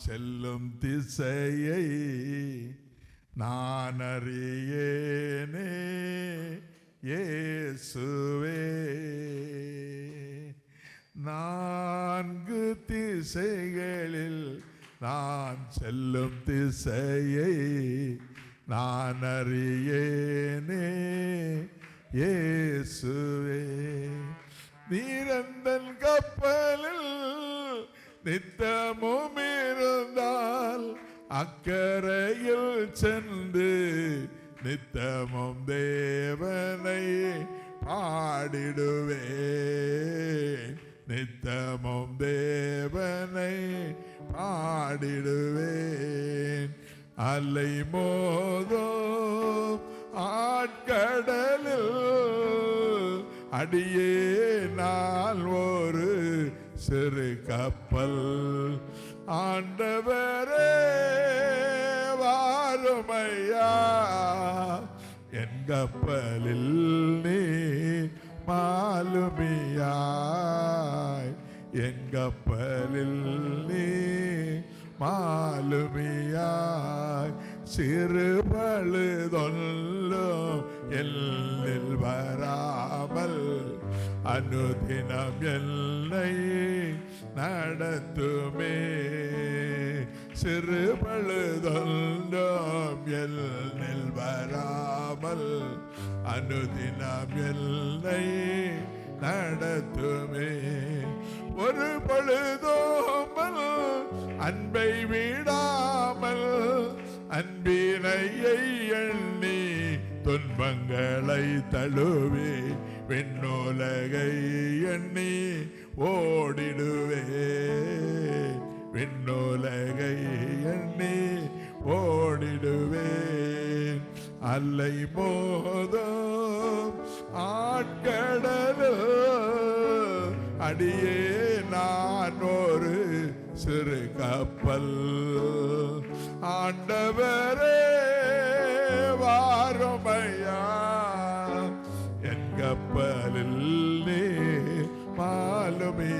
செல்லும் திசையை நான் அறியேனே இயேசுவே. 4 திசைகளில் நான் செல்லும் திசையை நான் அறியேனே இயேசுவே. நீரந்தன் கப்பலில் நித்தமும் இருந்தால் அக்கரையில் சென்று நித்தமும் தேவனை பாடிடுவேன். நித்தமும் தேவனை பாடிடுவேன். அலை மோதும் ஆட்கடலில் அடியே நான் ஒரு சிறு கப்பல். ஆண்டவரே வாருமையா, என் கப்பலில் நீ மாலுமியாய். என் கப்பலில் நீ மாலுமியாய். சிறு பழுதொல்லும் எல்லில் வராமல் அனுதினம் என்னை நடத்துமே. சிறு பழுதொல்லும் எல்லில் வராமல் அனுதினம் என்னை நடத்துமே. ஒரு பழுதோமல் அன்பை விடாமல் அன்பினையை எண்ணி துன்பங்களை தழுவி விண்ணுலகை எண்ணி ஓடிடுவே. விண்ணுலகை எண்ணி ஓடிடுவேன். அல்லை மோதும் ஆட்கடலில் அடியே நான் ஒரு சிறு கப்பல். ஆண்டவரே வாருமையா, என் கப்பலில் நீ மாலுமே.